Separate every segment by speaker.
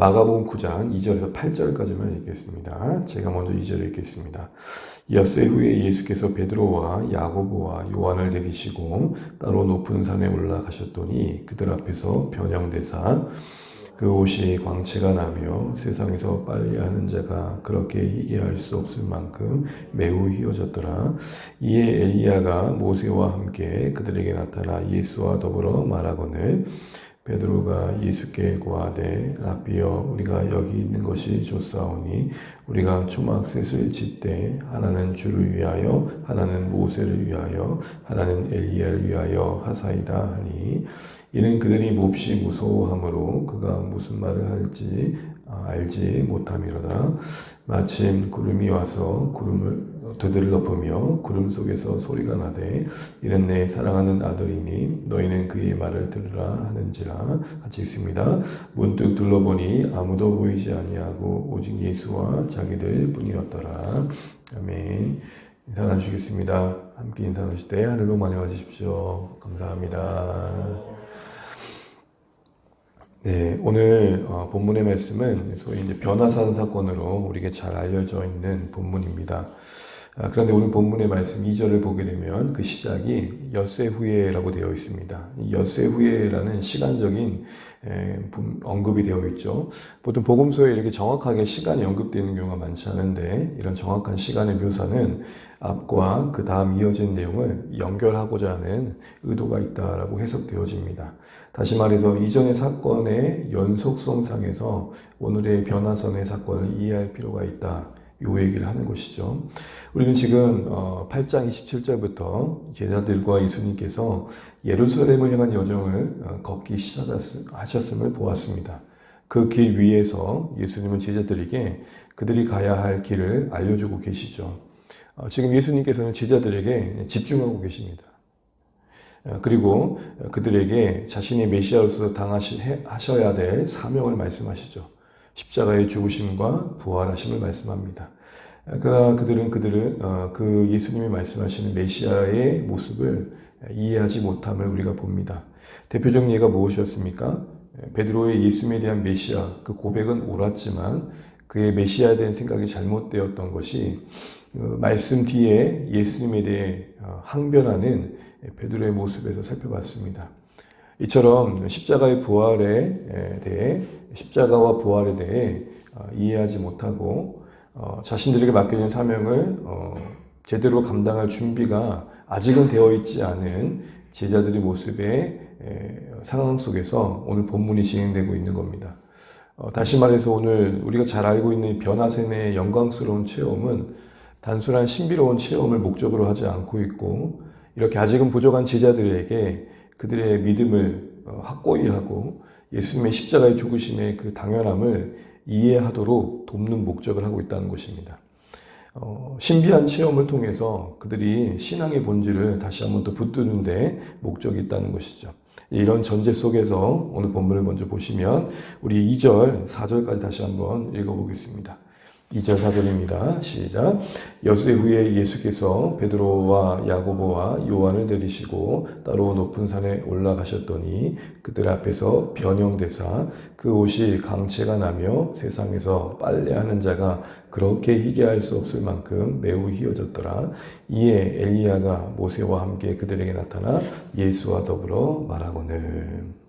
Speaker 1: 마가복음 9장 2절에서 8절까지만 읽겠습니다. 제가 먼저 2절을 읽겠습니다. 엿새 후에 예수께서 베드로와 야고보와 요한을 데리시고 따로 높은 산에 올라가셨더니 그들 앞에서 변형되사 그 옷이 광채가 나며 세상에서 빨래하는 자가 그렇게 희게할 수 없을 만큼 매우 희어졌더라. 이에 엘리야가 모세와 함께 그들에게 나타나 예수와 더불어 말하거늘 베드로가 예수께 고하되 라삐여 우리가 여기 있는 것이 좋사오니 우리가 초막셋을 짓되 하나는 주를 위하여 하나는 모세를 위하여 하나는 엘리야를 위하여 하사이다 하니 이는 그들이 몹시 무서워하므로 그가 무슨 말을 할지 알지 못함이로다. 마침 구름이 와서 구름을 그들을 덮으며 구름 속에서 소리가 나되 이는 내 사랑하는 아들이니 너희는 그의 말을 들으라 하는지라. 같이 읽습니다. 문득 둘러보니 아무도 보이지 아니하고 오직 예수와 자기들 뿐이었더라. 아멘. 인사 나누시겠습니다. 함께 인사 나누실 때 하늘로 많이 와주십시오. 감사합니다. 네, 오늘 본문의 말씀은 소위 이제 변화산 사건으로 우리에게 잘 알려져 있는 본문입니다. 그런데 오늘 본문의 말씀 2절을 보게 되면 그 시작이 엿새 후에라고 되어 있습니다. 이 엿새 후에라는 시간적인 언급이 되어 있죠. 보통 복음서에 이렇게 정확하게 시간이 언급되는 경우가 많지 않은데 이런 정확한 시간의 묘사는 앞과 그 다음 이어진 내용을 연결하고자 하는 의도가 있다라고 해석되어집니다. 다시 말해서 이전의 사건의 연속성상에서 오늘의 변화선의 사건을 이해할 필요가 있다. 요 얘기를 하는 것이죠. 우리는 지금 8장 27절부터 제자들과 예수님께서 예루살렘을 향한 여정을 걷기 시작하셨음을 보았습니다. 그 길 위에서 예수님은 제자들에게 그들이 가야 할 길을 알려주고 계시죠. 지금 예수님께서는 제자들에게 집중하고 계십니다. 그리고 그들에게 자신이 메시아로서 당하셔야 될 사명을 말씀하시죠. 십자가의 죽으심과 부활하심을 말씀합니다. 그러나 그들은 그 예수님이 말씀하시는 메시아의 모습을 이해하지 못함을 우리가 봅니다. 대표적 예가 무엇이었습니까? 베드로의 예수님에 대한 메시아, 그 고백은 옳았지만 그의 메시아에 대한 생각이 잘못되었던 것이 말씀 뒤에 예수님에 대해 항변하는 베드로의 모습에서 살펴봤습니다. 이처럼 십자가의 부활에 대해 십자가와 부활에 대해 이해하지 못하고 자신들에게 맡겨진 사명을 제대로 감당할 준비가 아직은 되어 있지 않은 제자들의 모습의 상황 속에서 오늘 본문이 진행되고 있는 겁니다. 다시 말해서 오늘 우리가 잘 알고 있는 변화산의 영광스러운 체험은 단순한 신비로운 체험을 목적으로 하지 않고 있고 이렇게 아직은 부족한 제자들에게 그들의 믿음을 확고히 하고 예수님의 십자가의 죽으심의 그 당연함을 이해하도록 돕는 목적을 하고 있다는 것입니다. 신비한 체험을 통해서 그들이 신앙의 본질을 다시 한번 더 붙드는 데 목적이 있다는 것이죠. 이런 전제 속에서 오늘 본문을 먼저 보시면 우리 2절, 4절까지 다시 한번 읽어보겠습니다. 2절 4절입니다. 시작. 엿새 후에 예수께서 베드로와 야고보와 요한을 데리시고 따로 높은 산에 올라가셨더니 그들 앞에서 변형되사 그 옷이 광채가 나며 세상에서 빨래하는 자가 그렇게 희게할 수 없을 만큼 매우 희어졌더라. 이에 엘리야가 모세와 함께 그들에게 나타나 예수와 더불어 말하거늘.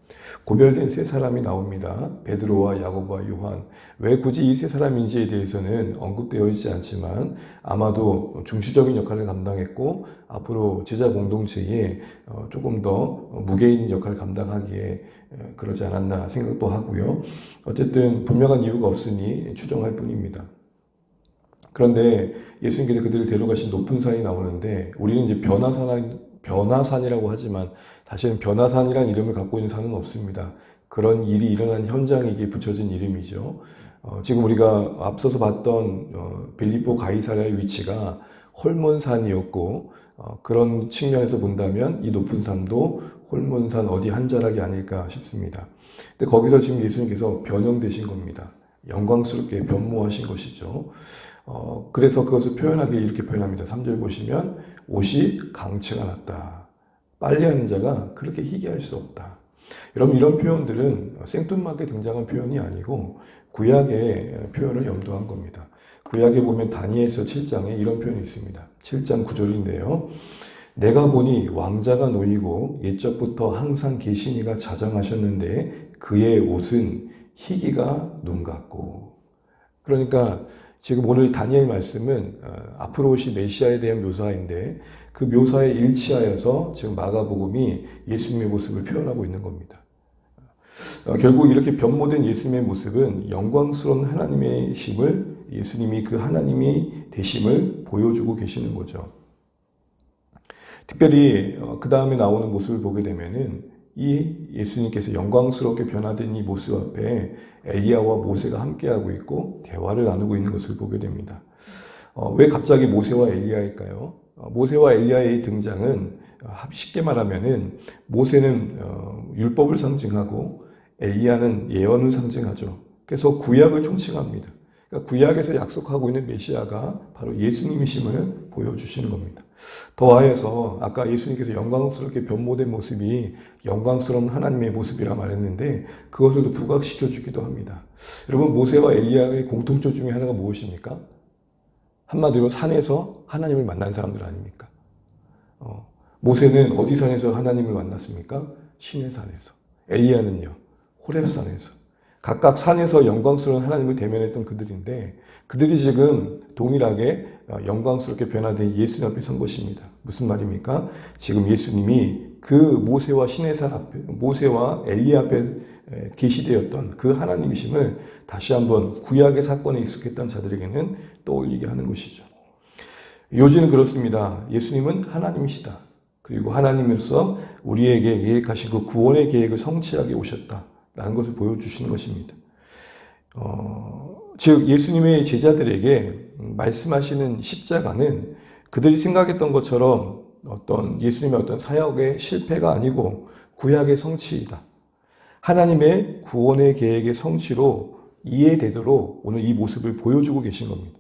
Speaker 1: 고별된 세 사람이 나옵니다. 베드로와 야고보와 요한. 왜 굳이 이 세 사람인지에 대해서는 언급되어 있지 않지만 아마도 중시적인 역할을 감당했고 앞으로 제자 공동체에 조금 더 무게 있는 역할을 감당하기에 그러지 않았나 생각도 하고요. 어쨌든 분명한 이유가 없으니 추정할 뿐입니다. 그런데 예수님께서 그들을 데려가신 높은 산이 나오는데 우리는 이제 변화산이라고 하지만 사실은 변화산이라는 이름을 갖고 있는 산은 없습니다. 그런 일이 일어난 현장에게 붙여진 이름이죠. 지금 우리가 앞서서 봤던 빌립보 가이사랴의 위치가 홀몬산이었고 그런 측면에서 본다면 이 높은 산도 홀몬산 어디 한 자락이 아닐까 싶습니다. 근데 거기서 지금 예수님께서 변형되신 겁니다. 영광스럽게 변모하신 것이죠. 그래서 그것을 표현하기에 이렇게 표현합니다. 3절 보시면 옷이 광채가 났다. 빨래하는 자가 그렇게 희게할 수 없다. 여러분 이런 표현들은 생뚱맞게 등장한 표현이 아니고 구약의 표현을 염두한 겁니다. 구약에 보면 다니엘서 7장에 이런 표현이 있습니다. 7장 9절인데요. 내가 보니 왕자가 놓이고 옛적부터 항상 계시니가 자정하셨는데 그의 옷은 희기가 눈 같고. 그러니까 지금 오늘 다니엘 말씀은 앞으로 오실 메시아에 대한 묘사인데 그 묘사에 일치하여서 지금 마가복음이 예수님의 모습을 표현하고 있는 겁니다. 결국 이렇게 변모된 예수님의 모습은 영광스러운 하나님의 심을 예수님이 그 하나님이 되심을 보여주고 계시는 거죠. 특별히 그 다음에 나오는 모습을 보게 되면은 이 예수님께서 영광스럽게 변화된 이 모습 앞에 엘리야와 모세가 함께하고 있고 대화를 나누고 있는 것을 보게 됩니다. 왜 갑자기 모세와 엘리야일까요? 모세와 엘리야의 등장은 쉽게 말하면은 모세는 율법을 상징하고 엘리야는 예언을 상징하죠. 그래서 구약을 총칭합니다. 그러니까 구약에서 약속하고 있는 메시아가 바로 예수님이심을 보여주시는 겁니다. 더하여서 아까 예수님께서 영광스럽게 변모된 모습이 영광스러운 하나님의 모습이라 말했는데 그것을 부각시켜 주기도 합니다. 여러분 모세와 엘리야의 공통점 중에 하나가 무엇입니까? 한마디로 산에서 하나님을 만난 사람들 아닙니까? 모세는 어디 산에서 하나님을 만났습니까? 시내 산에서. 엘리야는요? 호렙산에서. 각각 산에서 영광스러운 하나님을 대면했던 그들인데 그들이 지금 동일하게 영광스럽게 변화된 예수님 앞에 선 것입니다. 무슨 말입니까? 지금 예수님이 그 모세와 시내산 앞에, 모세와 엘리야 앞에 계시되었던 그 하나님이심을 다시 한번 구약의 사건에 익숙했던 자들에게는 떠올리게 하는 것이죠. 요지는 그렇습니다. 예수님은 하나님이시다. 그리고 하나님으로서 우리에게 계획하신 그 구원의 계획을 성취하게 오셨다라는 것을 보여주시는 것입니다. 즉 예수님의 제자들에게 말씀하시는 십자가는 그들이 생각했던 것처럼 어떤 예수님의 어떤 사역의 실패가 아니고 구약의 성취이다. 하나님의 구원의 계획의 성취로 이해되도록 오늘 이 모습을 보여주고 계신 겁니다.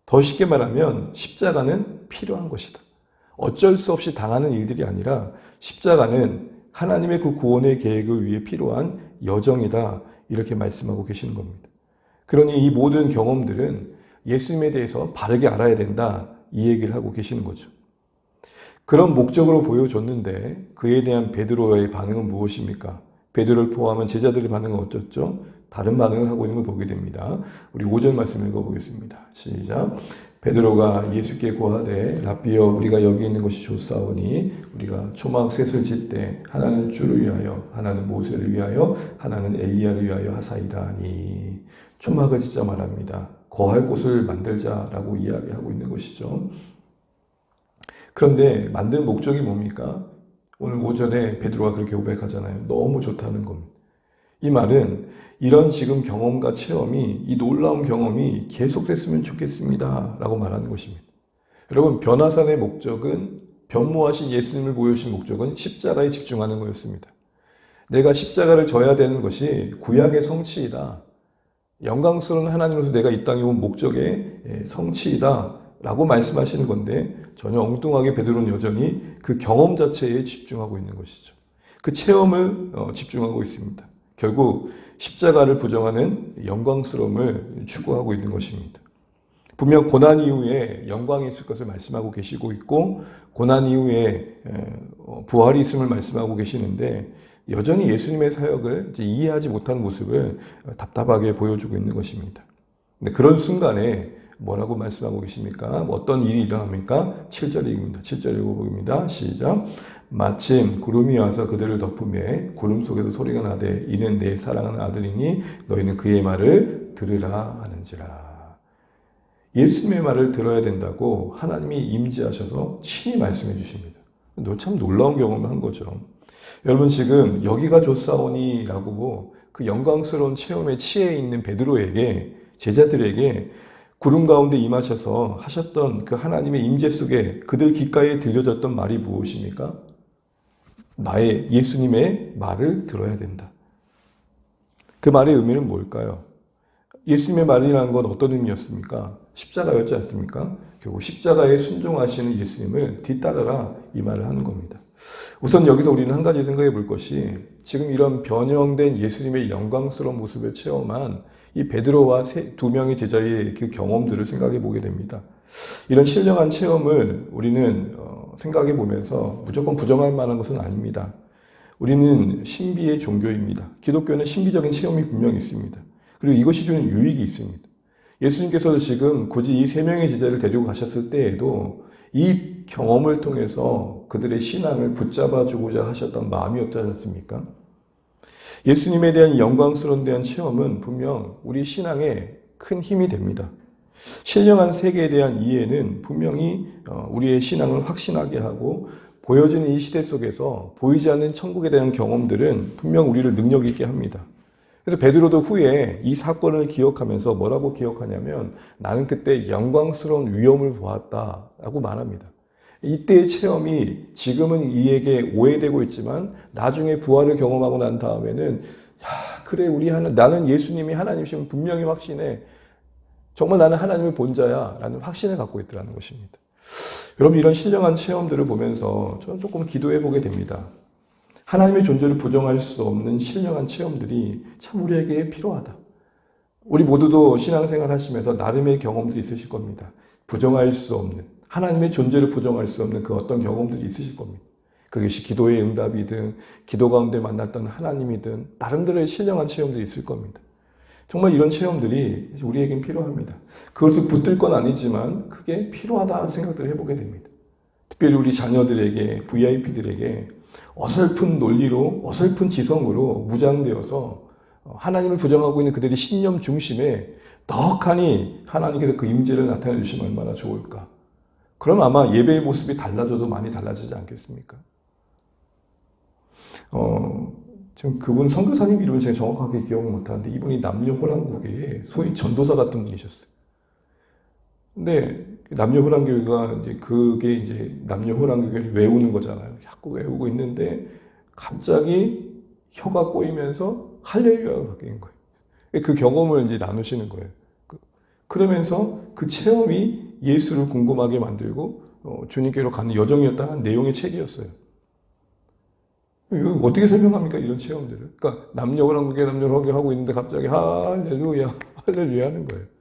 Speaker 1: 더 쉽게 말하면 십자가는 필요한 것이다. 어쩔 수 없이 당하는 일들이 아니라 십자가는 하나님의 그 구원의 계획을 위해 필요한 여정이다. 이렇게 말씀하고 계시는 겁니다. 그러니 이 모든 경험들은 예수님에 대해서 바르게 알아야 된다. 이 얘기를 하고 계시는 거죠. 그런 목적으로 보여줬는데 그에 대한 베드로의 반응은 무엇입니까? 베드로를 포함한 제자들의 반응은 어쩌죠? 다른 반응을 하고 있는 걸 보게 됩니다. 우리 5절 말씀 읽어보겠습니다. 시작. 베드로가 예수께 고하되 라삐여 우리가 여기 있는 것이 좋사오니 우리가 초막 셋을 짓되 하나는 주를 위하여 하나는 모세를 위하여 하나는 엘리야를 위하여 하사이다 하니 초막을 짓자 말합니다. 거할 곳을 만들자라고 이야기하고 있는 것이죠. 그런데 만든 목적이 뭡니까? 오늘 5절에 베드로가 그렇게 고백하잖아요. 너무 좋다는 겁니다. 이 말은 이런 지금 경험과 체험이 이 놀라운 경험이 계속됐으면 좋겠습니다 라고 말하는 것입니다. 여러분 변화산의 목적은 변모하신 예수님을 보여주신 목적은 십자가에 집중하는 거였습니다. 내가 십자가를 져야 되는 것이 구약의 성취이다. 영광스러운 하나님으로서 내가 이 땅에 온 목적의 성취이다 라고 말씀하시는 건데 전혀 엉뚱하게 베드로는 여전히 그 경험 자체에 집중하고 있는 것이죠. 그 체험을 집중하고 있습니다. 결국 십자가를 부정하는 영광스러움을 추구하고 있는 것입니다. 분명 고난 이후에 영광이 있을 것을 말씀하고 계시고 있고 고난 이후에 부활이 있음을 말씀하고 계시는데 여전히 예수님의 사역을 이해하지 못하는 모습을 답답하게 보여주고 있는 것입니다. 근데 그런 순간에 뭐라고 말씀하고 계십니까? 어떤 일이 일어납니까? 7절입니다. 7절 읽어봅니다. 시작. 마침 구름이 와서 그들을 덮음에 구름 속에서 소리가 나되 이는 내 사랑하는 아들이니 너희는 그의 말을 들으라 하는지라. 예수님의 말을 들어야 된다고 하나님이 임재하셔서 친히 말씀해 주십니다. 참 놀라운 경험을 한 거죠. 여러분 지금 여기가 좋사오니라고 그 영광스러운 체험에 취해 있는 베드로에게 제자들에게 구름 가운데 임하셔서 하셨던 그 하나님의 임재 속에 그들 귓가에 들려졌던 말이 무엇입니까? 나의 예수님의 말을 들어야 된다. 그 말의 의미는 뭘까요? 예수님의 말이라는 건 어떤 의미였습니까? 십자가였지 않습니까? 결국 십자가에 순종하시는 예수님을 뒤따르라 이 말을 하는 겁니다. 우선 여기서 우리는 한 가지 생각해 볼 것이 지금 이런 변형된 예수님의 영광스러운 모습을 체험한 이 베드로와 두 명의 제자의 그 경험들을 생각해 보게 됩니다. 이런 신령한 체험을 우리는 생각해 보면서 무조건 부정할 만한 것은 아닙니다. 우리는 신비의 종교입니다. 기독교는 신비적인 체험이 분명히 있습니다. 그리고 이것이 주는 유익이 있습니다. 예수님께서도 지금 굳이 이 세 명의 제자를 데리고 가셨을 때에도 이 경험을 통해서 그들의 신앙을 붙잡아 주고자 하셨던 마음이 없지 않습니까? 예수님에 대한 영광스러운 대한 체험은 분명 우리 신앙에 큰 힘이 됩니다. 신령한 세계에 대한 이해는 분명히 우리의 신앙을 확신하게 하고 보여지는 이 시대 속에서 보이지 않는 천국에 대한 경험들은 분명 우리를 능력 있게 합니다. 그래서 베드로도 후에 이 사건을 기억하면서 뭐라고 기억하냐면 나는 그때 영광스러운 위엄을 보았다라고 말합니다. 이때의 체험이 지금은 이에게 오해되고 있지만 나중에 부활을 경험하고 난 다음에는 그래 나는 예수님이 하나님이시면 분명히 확신해. 정말 나는 하나님을 본 자야 라는 확신을 갖고 있더라는 것입니다. 여러분 이런 신령한 체험들을 보면서 저는 조금 기도해 보게 됩니다. 하나님의 존재를 부정할 수 없는 신령한 체험들이 참 우리에게 필요하다. 우리 모두도 신앙생활 하시면서 나름의 경험들이 있으실 겁니다. 부정할 수 없는, 하나님의 존재를 부정할 수 없는 그 어떤 경험들이 있으실 겁니다. 그것이 기도의 응답이든 기도 가운데 만났던 하나님이든 나름대로의 신령한 체험들이 있을 겁니다. 정말 이런 체험들이 우리에겐 필요합니다. 그것을 붙들 건 아니지만 그게 필요하다 생각들을 해보게 됩니다. 특별히 우리 자녀들에게, VIP들에게 어설픈 논리로, 어설픈 지성으로 무장되어서 하나님을 부정하고 있는 그들의 신념 중심에 떡하니 하나님께서 그 임재를 나타내 주시면 얼마나 좋을까. 그럼 아마 예배의 모습이 달라져도 많이 달라지지 않겠습니까? 지금 그분 선교사님 이름을 제가 정확하게 기억을 못하는데 이분이 남녀호랑교회의 소위 전도사 같은 분이셨어요. 근데 남녀호랑교회가 이제 남녀호랑교회를 외우는 거잖아요. 자꾸 외우고 있는데 갑자기 혀가 꼬이면서 할렐루야가 바뀌는 거예요. 그 경험을 이제 나누시는 거예요. 그러면서 그 체험이 예수를 궁금하게 만들고 주님께로 가는 여정이었다는 내용의 책이었어요. 이거 어떻게 설명합니까? 이런 체험들을. 그러니까 남녀호랑교회 하고 있는데 갑자기 할렐루야, 할렐루야 하는 거예요.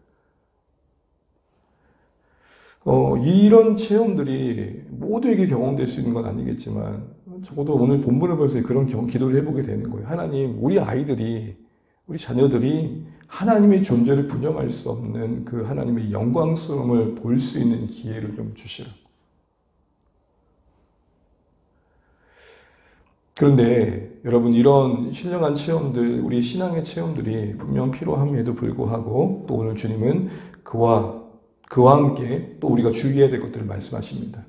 Speaker 1: 이런 체험들이 모두에게 경험될 수 있는 건 아니겠지만 적어도 오늘 본문을 보면서 그런 기도를 해보게 되는 거예요. 하나님, 우리 아이들이, 우리 자녀들이 하나님의 존재를 부정할 수 없는 그 하나님의 영광스러움을 볼 수 있는 기회를 좀 주시라. 그런데 여러분 이런 신령한 체험들, 우리 신앙의 체험들이 분명 필요함에도 불구하고 또 오늘 주님은 그와 함께 또 우리가 주의해야 될 것들을 말씀하십니다.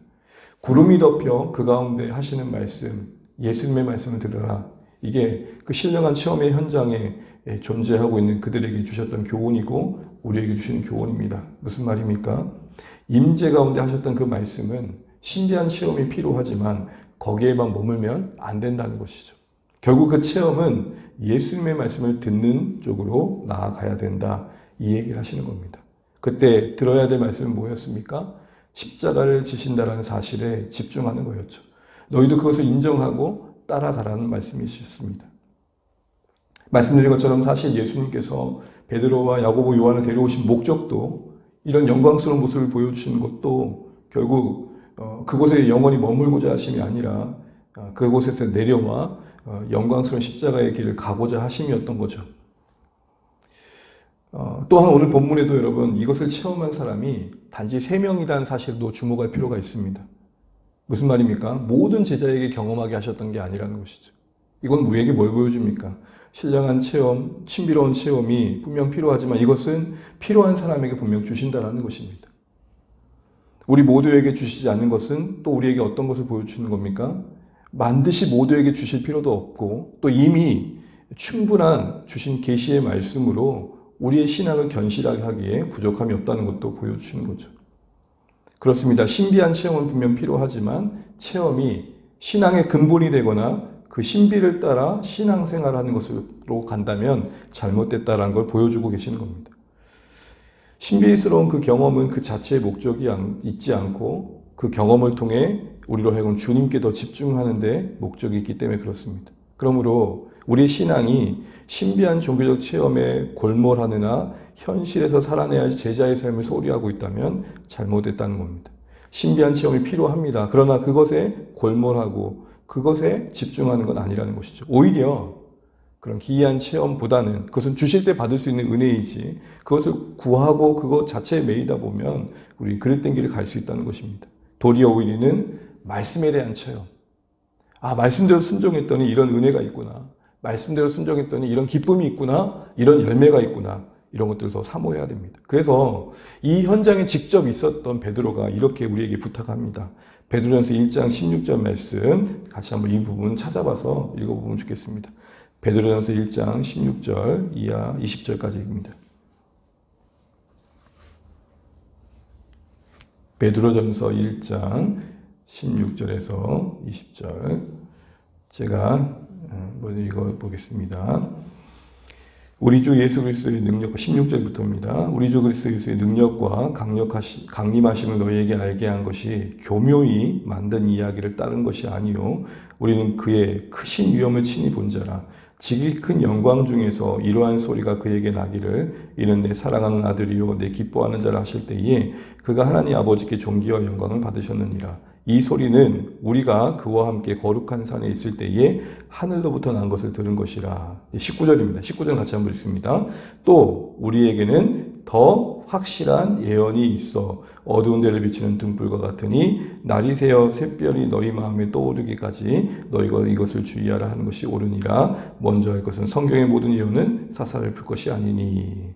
Speaker 1: 구름이 덮여 그 가운데 하시는 말씀, 예수님의 말씀을 들으라. 이게 그 신령한 체험의 현장에 존재하고 있는 그들에게 주셨던 교훈이고 우리에게 주시는 교훈입니다. 무슨 말입니까? 임재 가운데 하셨던 그 말씀은 신비한 체험이 필요하지만 거기에만 머물면 안 된다는 것이죠. 결국 그 체험은 예수님의 말씀을 듣는 쪽으로 나아가야 된다. 이 얘기를 하시는 겁니다. 그때 들어야 될 말씀은 뭐였습니까? 십자가를 지신다라는 사실에 집중하는 거였죠. 너희도 그것을 인정하고 따라가라는 말씀이셨습니다. 말씀드린 것처럼 사실 예수님께서 베드로와 야고보, 요한을 데려오신 목적도 이런 영광스러운 모습을 보여주시는 것도 결국 그곳에 영원히 머물고자 하심이 아니라 그곳에서 내려와 영광스러운 십자가의 길을 가고자 하심이었던 거죠. 또한 오늘 본문에도 여러분 이것을 체험한 사람이 단지 3명이라는 사실도 주목할 필요가 있습니다. 무슨 말입니까? 모든 제자에게 경험하게 하셨던 게 아니라는 것이죠. 이건 우리에게 뭘 보여줍니까? 신령한 체험, 신비로운 체험이 분명 필요하지만 이것은 필요한 사람에게 분명 주신다는 것입니다. 우리 모두에게 주시지 않는 것은 또 우리에게 어떤 것을 보여주는 겁니까? 반드시 모두에게 주실 필요도 없고 또 이미 충분한 주신 계시의 말씀으로 우리의 신앙을 견실하게 하기에 부족함이 없다는 것도 보여주는 거죠. 그렇습니다. 신비한 체험은 분명 필요하지만 체험이 신앙의 근본이 되거나 그 신비를 따라 신앙생활하는 것으로 간다면 잘못됐다는 걸 보여주고 계시는 겁니다. 신비스러운 그 경험은 그 자체의 목적이 있지 않고 그 경험을 통해 우리로 하여금 주님께 더 집중하는 데 목적이 있기 때문에 그렇습니다. 그러므로 우리의 신앙이 신비한 종교적 체험에 골몰하느나 현실에서 살아내야 할 제자의 삶을 소홀히하고 있다면 잘못됐다는 겁니다. 신비한 체험이 필요합니다. 그러나 그것에 골몰하고 그것에 집중하는 건 아니라는 것이죠. 오히려 그런 기이한 체험보다는 그것은 주실 때 받을 수 있는 은혜이지 그것을 구하고 그것 자체에 매이다 보면 우리 그릇된 길을 갈 수 있다는 것입니다. 도리어 우리는 말씀에 대한 체험. 말씀대로 순종했더니 이런 은혜가 있구나. 말씀대로 순종했더니 이런 기쁨이 있구나. 이런 열매가 있구나. 이런 것들을 더 사모해야 됩니다. 그래서 이 현장에 직접 있었던 베드로가 이렇게 우리에게 부탁합니다. 베드로전서 1장 16절 말씀 같이 한번 이 부분 찾아봐서 읽어보면 좋겠습니다. 베드로전서 1장 16절 이하 20절까지입니다. 베드로전서 1장 16절에서 20절 제가 먼저 읽어보겠습니다. 우리 주 예수 그리스도의 능력과 16절부터입니다. 우리 주 그리스도 예수의 능력과 강림하심을 너희에게 알게 한 것이 교묘히 만든 이야기를 따른 것이 아니요 우리는 그의 크신 위엄을 친히 본 자라. 지극히 큰 영광 중에서 이러한 소리가 그에게 나기를 이는 내 사랑하는 아들이요 내 기뻐하는 자라 하실 때에 그가 하나님 아버지께 존귀와 영광을 받으셨느니라. 이 소리는 우리가 그와 함께 거룩한 산에 있을 때에 하늘로부터 난 것을 들은 것이라. 19절입니다. 19절 같이 한번 읽습니다. 또 우리에게는 더 확실한 예언이 있어 어두운 데를 비치는 등불과 같으니 날이 새어 샛별이 너희 마음에 떠오르기까지 너희가 이것을 주의하라 하는 것이 옳으니라. 먼저 할 것은 성경의 모든 예언은 사사를 풀 것이 아니니.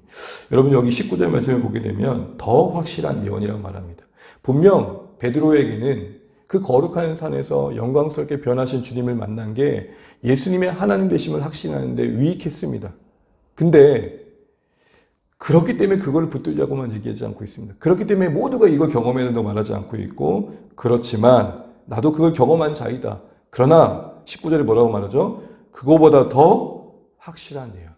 Speaker 1: 여러분 여기 19절 말씀을 보게 되면 더 확실한 예언이라고 말합니다. 분명 베드로에게는 그 거룩한 산에서 영광스럽게 변하신 주님을 만난 게 예수님의 하나님 되심을 확신하는데 유익했습니다. 근데 그렇기 때문에 그걸 붙들자고만 얘기하지 않고 있습니다. 그렇기 때문에 모두가 이걸 경험했는다고 말하지 않고 있고 그렇지만 나도 그걸 경험한 자이다. 그러나 19절에 뭐라고 말하죠? 그거보다 더 확실한 예언.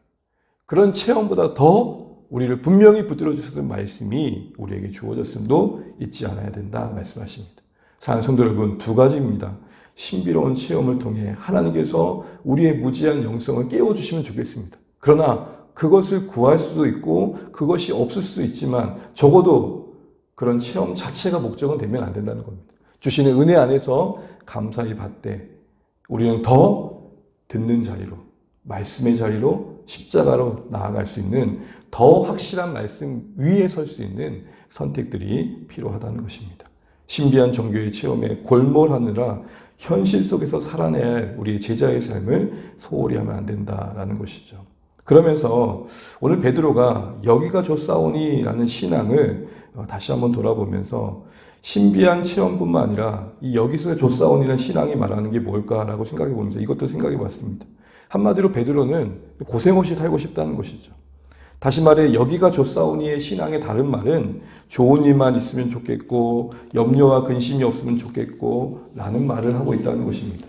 Speaker 1: 그런 체험보다 더 우리를 분명히 붙들어 주셨던 말씀이 우리에게 주어졌음도 잊지 않아야 된다 말씀하십니다. 사랑하는 성도 여러분, 두 가지입니다. 신비로운 체험을 통해 하나님께서 우리의 무지한 영성을 깨워주시면 좋겠습니다. 그러나 그것을 구할 수도 있고 그것이 없을 수도 있지만 적어도 그런 체험 자체가 목적은 되면 안 된다는 겁니다. 주시는 은혜 안에서 감사히 받되 우리는 더 듣는 자리로 말씀의 자리로 십자가로 나아갈 수 있는 더 확실한 말씀 위에 설 수 있는 선택들이 필요하다는 것입니다. 신비한 종교의 체험에 골몰하느라 현실 속에서 살아내야 할 우리의 제자의 삶을 소홀히 하면 안 된다라는 것이죠. 그러면서 오늘 베드로가 여기가 좋사오니라는 신앙을 다시 한번 돌아보면서 신비한 체험뿐만 아니라 이 여기서 좋사오니라는 신앙이 말하는 게 뭘까라고 생각해 보면서 이것도 생각해 봤습니다. 한마디로 베드로는 고생 없이 살고 싶다는 것이죠. 다시 말해 여기가 좋사오니의 신앙의 다른 말은 좋은 일만 있으면 좋겠고 염려와 근심이 없으면 좋겠고 라는 말을 하고 있다는 것입니다.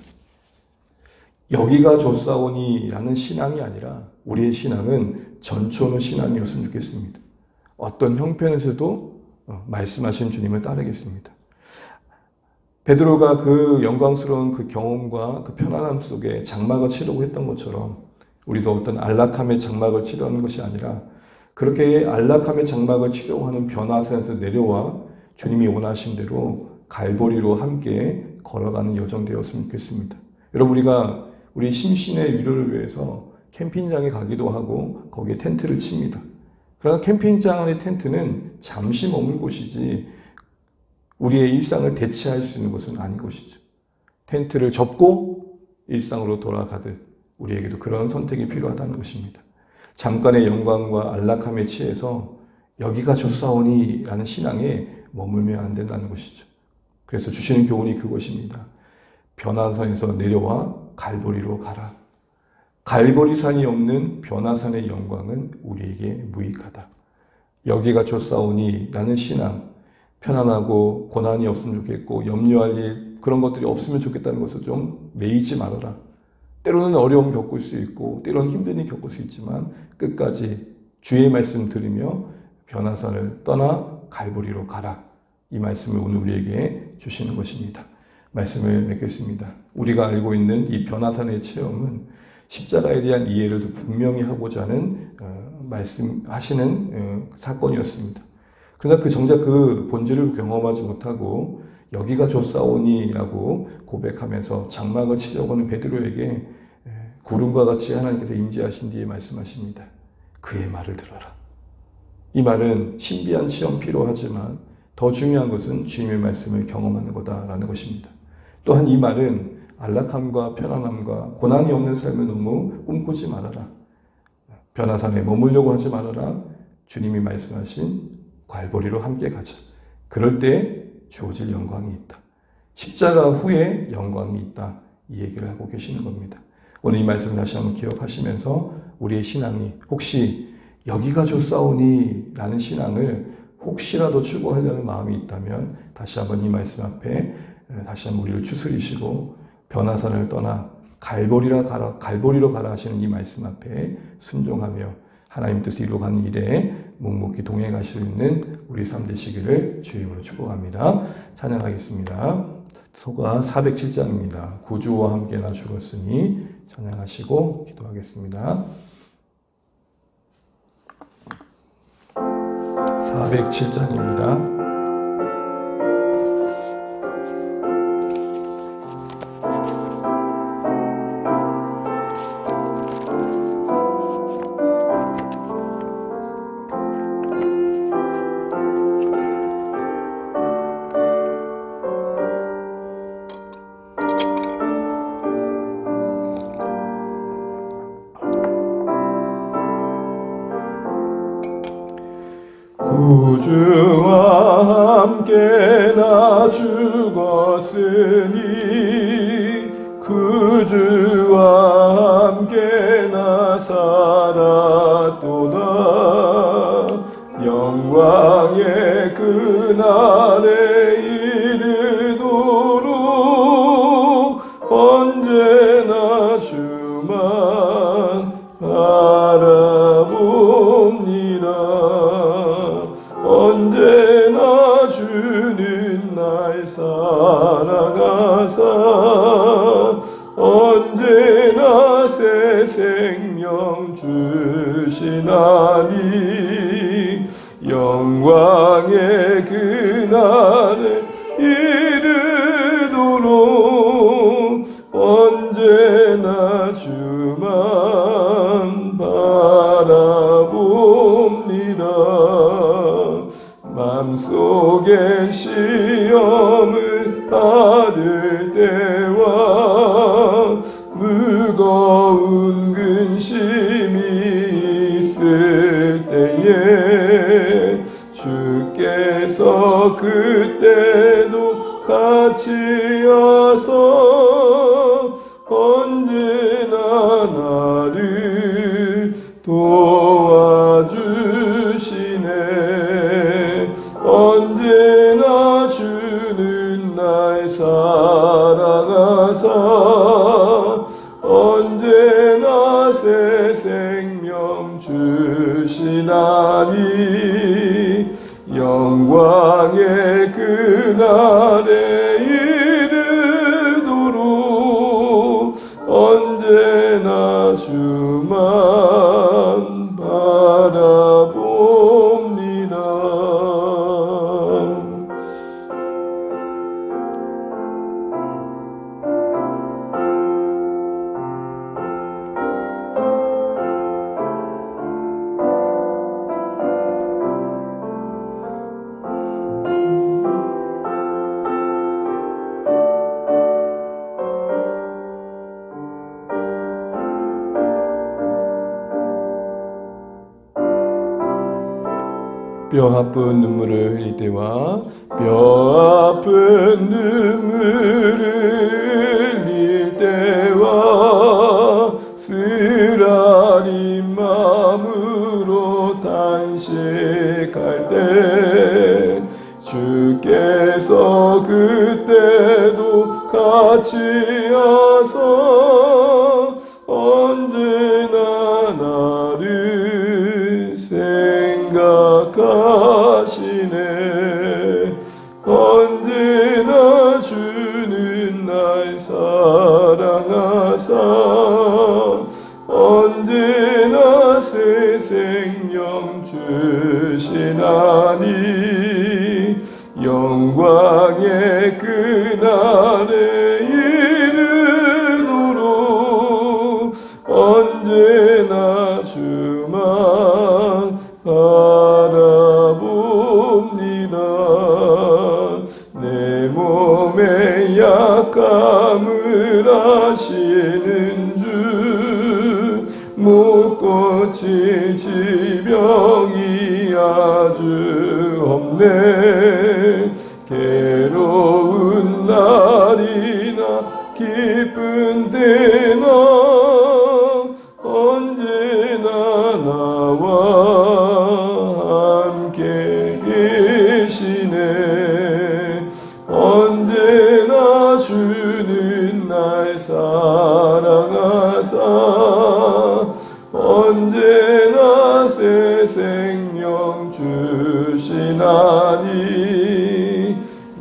Speaker 1: 여기가 좋사오니라는 신앙이 아니라 우리의 신앙은 전초는 신앙이었으면 좋겠습니다. 어떤 형편에서도 말씀하신 주님을 따르겠습니다. 베드로가 그 영광스러운 그 경험과 그 편안함 속에 장막을 치르고 했던 것처럼 우리도 어떤 안락함의 장막을 치료하는 것이 아니라 그렇게 안락함의 장막을 치료하는 변화산에서 내려와 주님이 원하신 대로 갈보리로 함께 걸어가는 여정 되었으면 좋겠습니다. 여러분 우리가 우리 심신의 위로를 위해서 캠핑장에 가기도 하고 거기에 텐트를 칩니다. 그러나 캠핑장 안의 텐트는 잠시 머물 곳이지 우리의 일상을 대체할 수 있는 것은 아닌 것이죠. 텐트를 접고 일상으로 돌아가듯 우리에게도 그런 선택이 필요하다는 것입니다. 잠깐의 영광과 안락함에 취해서 여기가 좋사오니 라는 신앙에 머물면 안 된다는 것이죠. 그래서 주시는 교훈이 그것입니다. 변화산에서 내려와 갈보리로 가라. 갈보리산이 없는 변화산의 영광은 우리에게 무익하다. 여기가 좋사오니 라는 신앙, 편안하고 고난이 없으면 좋겠고 염려할 일 그런 것들이 없으면 좋겠다는 것을 좀 매이지 말아라. 때로는 어려움 겪을 수 있고 때로는 힘든 일 겪을 수 있지만 끝까지 주의 말씀 들으며 변화산을 떠나 갈보리로 가라. 이 말씀을 오늘 우리에게 주시는 것입니다. 말씀을 맺겠습니다. 우리가 알고 있는 이 변화산의 체험은 십자가에 대한 이해를 분명히 하고자 하는 말씀하시는 사건이었습니다. 그러나 정작 그 본질을 경험하지 못하고 여기가 좋사오니라고 고백하면서 장막을 치려고 하는 베드로에게 구름과 같이 하나님께서 임재하신 뒤에 말씀하십니다. 그의 말을 들어라. 이 말은 신비한 체험 필요하지만 더 중요한 것은 주님의 말씀을 경험하는 거다라는 것입니다. 또한 이 말은 안락함과 편안함과 고난이 없는 삶을 너무 꿈꾸지 말아라. 변화산에 머물려고 하지 말아라. 주님이 말씀하신 갈보리로 함께 가자. 그럴 때 주어질 영광이 있다. 십자가 후에 영광이 있다. 이 얘기를 하고 계시는 겁니다. 오늘 이 말씀을 다시 한번 기억하시면서 우리의 신앙이 혹시 여기가 좋사오니 라는 신앙을 혹시라도 추구하려는 마음이 있다면 다시 한번 이 말씀 앞에 다시 한번 우리를 추스리시고 변화산을 떠나 갈보리로 가라 하시는 이 말씀 앞에 순종하며 하나님 뜻을 이루어가는 일에 묵묵히 동행하실 수 있는 우리 삶 되시기를 주임으로 축복합니다. 찬양하겠습니다. 소가 407장입니다. 구주와 함께 나 죽었으니 찬양하시고 기도하겠습니다. 407장입니다. 구주와 함께 나 죽었으니 구주와 함께 나 살았도다. 영광의 그날에 이르도록 언제나 주만 바라봅니다. 언제나 주는 날 살아가사 언제나 새 생명 주시나니 영광의 그날에 이르도록 언제나 주만 바라봅니다. 맘속에 시험을 받을 때와 무거운 근심이 있을 때에 주께서 그때도 같이 와서 언제나 나를 도와주시네. 언제나 주는 날 살아가사 언제나 새 생명 주시나니 영광의 그날에 이르도록 언제나 주만 바라봅니다. 뼈 아픈 눈물을 흘릴 때와 뼈 아픈 눈물을 흘릴 때와 쓰라린 마음으로 탄식할 때 주께서 그때도 같이 와서 언제나 나를 생각하시네. 언제나 주는 주시나니 영광의 그날에 이르도록 언제나 주만 바라봅니다. 내 몸의 약함을 아시는 주, 못 고칠 지병이 아주 없네. 괴로운 날이나 기쁜 때나 언제나 나와 함께 계시네. 언제나 주는 날 사랑하사 언제나 새 생명 주시나니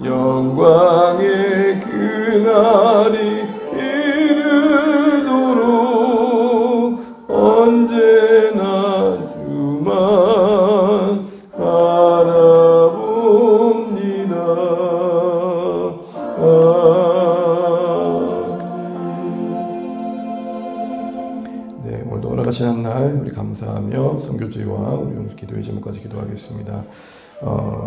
Speaker 1: 영광의 그날이 이르도록 언제나 주만 바라봅니다. 네, 오늘도 오락하시는 날 우리 감사하며 선교지와 우리 기도의 제목까지 기도하겠습니다.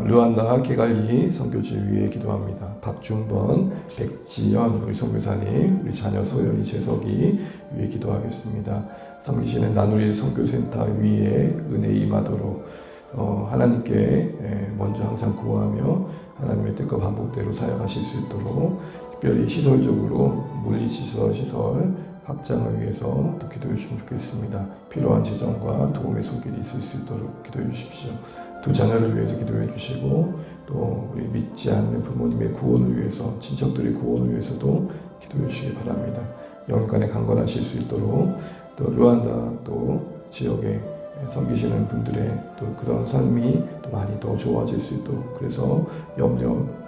Speaker 1: 르완다 키갈리 선교지 위에 기도합니다. 박준번, 백지연 우리 선교사님, 우리 자녀 소연이, 재석이 위에 기도하겠습니다. 섬기시는 나누리 선교센터 위에 은혜 임하도록 하나님께 먼저 항상 구하며 하나님의 뜻과 반복대로 사역하실 수 있도록 특별히 시설적으로 물리시설 확장을 위해서 또 기도해 주시면 좋겠습니다. 필요한 재정과 도움의 손길이 있을 수 있도록 기도해 주십시오. 두 자녀를 위해서 기도해 주시고 또 우리 믿지 않는 부모님의 구원을 위해서, 친척들의 구원을 위해서도 기도해 주시기 바랍니다. 영육간에 강건하실 수 있도록 또 르완다 또 지역에 섬기시는 분들의 또 그런 삶이 또 많이 더 좋아질 수 있도록, 그래서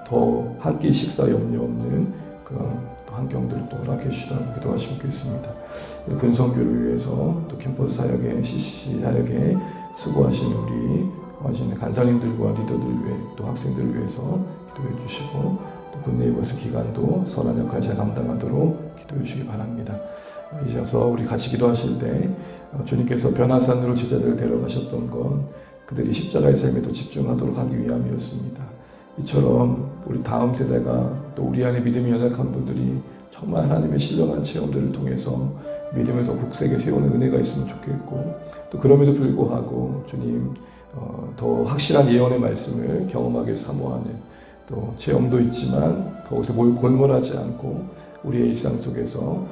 Speaker 1: 더 한 끼 식사 염려 없는 그런 환경들을 또 허락해 주시라고 기도하시면 좋겠습니다. 군선교를 위해서 또 캠퍼스 사역에, CCC 사역에 수고하시는 우리 간사님들과 리더들 위해, 또 학생들을 위해서 기도해 주시고 또 굿네이버스 기간도 선한 역할 잘 감당하도록 기도해 주시기 바랍니다. 이어서 우리 같이 기도하실 때 주님께서 변화산으로 제자들을 데려가셨던 건 그들이 십자가의 삶에도 집중하도록 하기 위함이었습니다. 이처럼 우리 다음 세대가 또 우리 안에 믿음이 연약한 분들이 정말 하나님의 신령한 체험들을 통해서 믿음을 더 굳세게 세우는 은혜가 있으면 좋겠고, 또 그럼에도 불구하고 주님 더 확실한 예언의 말씀을 경험하길 사모하는 또 체험도 있지만 거기서 골몰하지 않고 우리의 일상 속에서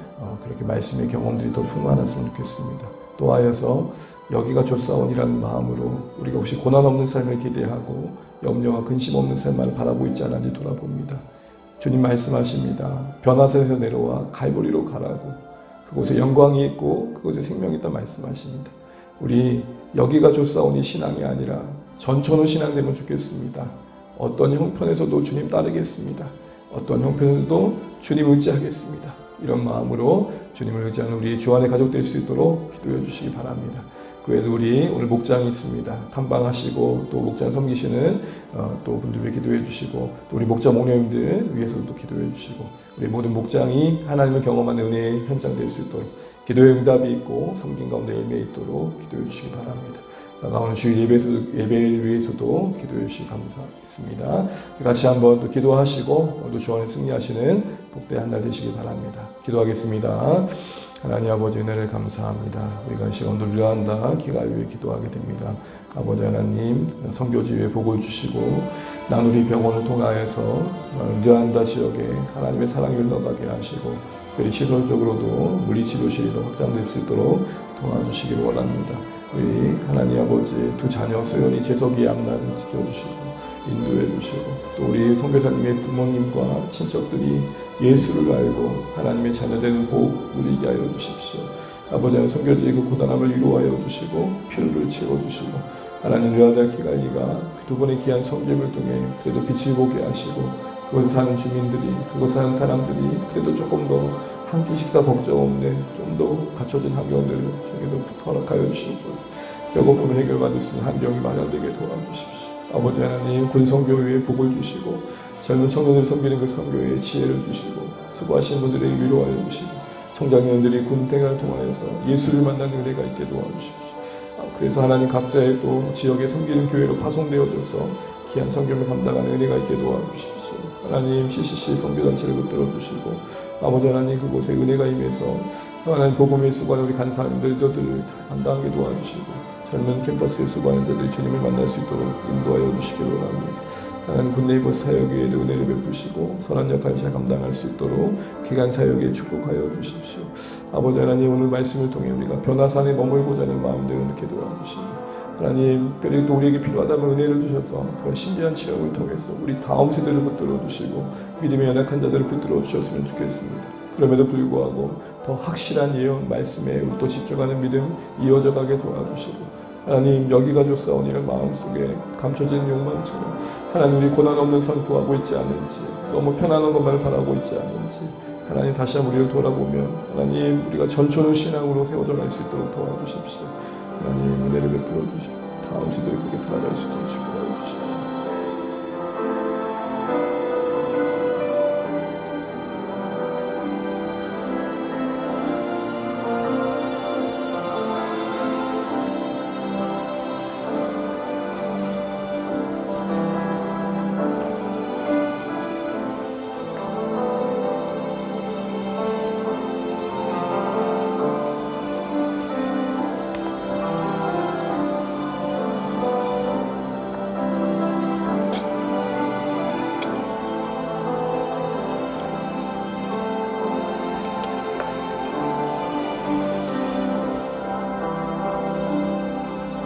Speaker 1: 그렇게 말씀의 경험들이 더 충만했으면 좋겠습니다. 또 하여서 여기가 좋사온이라는 마음으로 우리가 혹시 고난 없는 삶을 기대하고 염려와 근심 없는 삶만 바라고 있지 않은지 돌아봅니다. 주님 말씀하십니다. 변화산에서 내려와 갈보리로 가라고. 그곳에 영광이 있고 그곳에 생명이 있다 말씀하십니다. 우리 여기가 좋사온이 신앙이 아니라 전천후 신앙 되면 좋겠습니다. 어떤 형편에서도 주님 따르겠습니다. 어떤 형편에서도 주님 의지하겠습니다. 이런 마음으로 주님을 의지하는 우리 주 안의 가족 될 수 있도록 기도해 주시기 바랍니다. 그 외에도 우리 오늘 목장이 있습니다. 탐방하시고 또 목장 섬기시는 또 분들 위해 기도해 주시고, 또 우리 목장 목녀님들 위해서도 또 기도해 주시고, 우리 모든 목장이 하나님을 경험하는 은혜의 현장 될 수 있도록, 기도의 응답이 있고 섬긴 가운데 열매 있도록 기도해 주시기 바랍니다. 다가오는 주일 예배를 위해서도 기도해 주시기 감사했습니다. 같이 한번 또 기도하시고 오늘도 주 안에 승리하시는 복된 한 날 되시기 바랍니다. 기도하겠습니다. 하나님 아버지 은혜를 감사합니다. 우리가 이 시간도 르완다 기갈 위해 기도하게 됩니다. 아버지 하나님 선교지 위에 복을 주시고 나누리 병원을 통하여서 르완다 지역에 하나님의 사랑이 흘러가게 하시고, 특별히 시설적으로도 물리치료실이 더 확장될 수 있도록 도와주시기를 원합니다. 우리 하나님 아버지 두 자녀 소연이, 재석이 앞날을 지켜주시고 인도해 주시고, 또 우리 선교사님의 부모님과 친척들이 예수를 알고 하나님의 자녀되는 복 누리게 하여 주십시오. 아버지 하나님 선교지의 그 고단함을 위로하여 주시고 피로를 채워주시고, 하나님 르완다 키갈리가 두 분의 귀한 섬김을 통해 그래도 빛을 보게 하시고, 그곳에 사는 주민들이, 그곳에 사는 사람들이 그래도 조금 더 한 끼 식사 걱정 없는 좀 더 갖춰진 환경들을 주께서 허락하여 주시옵소서. 배고픔을 해결받을 수 있는 한정이 마련되게 도와주십시오. 아버지 하나님, 군성교회에 복을 주시고 젊은 청년을 섬기는 그 성교회에 지혜를 주시고 수고하시는 분들에게 위로하여 주시고 청장년들이 군생활을 통하여서 예수를 만나는 은혜가 있게 도와주십시오. 그래서 하나님 각자의 또 지역에 섬기는 교회로 파송되어져서 귀한 성경을 감당하는 은혜가 있게 도와주십시오. 하나님 CCC 선교단체를 붙들어 주시고 아버지 하나님 그곳에 은혜가 임해서 하나님 복음에 수고하는 우리 간사님들을 감당하게 도와주시고 젊은 캠퍼스에 수고하는 자들이 주님을 만날 수 있도록 인도하여 주시기를 원합니다. 하나님 굿네이버 사역에도 은혜를 베푸시고 선한 역할을 잘 감당할 수 있도록 기간 사역에 축복하여 주십시오. 아버지 하나님 오늘 말씀을 통해 우리가 변화산에 머물고자 하는 마음대로 이렇게 도와주시고 하나님 특별히 또 우리에게 필요하다면 은혜를 주셔서 그런 신비한 체험을 통해서 우리 다음 세대를 붙들어 주시고 믿음의 연약한 자들을 붙들어 주셨으면 좋겠습니다. 그럼에도 불구하고 더 확실한 예언 말씀에 또 집중하는 믿음 이어져 가게 도와주시고 하나님 여기가 좋사오니를 마음속에 감춰진 욕망처럼 하나님 우리 고난 없는 삶 구하고 있지 않은지 너무 편안한 것만을 바라고 있지 않은지 하나님 다시 한번 우리를 돌아보면 하나님 우리가 전초는 신앙으로 세워져 갈 수 있도록 도와주십시오. 하나님 은혜를 베풀어 주시고 다음 세대를 그렇게 살아갈 수 있도록 주시고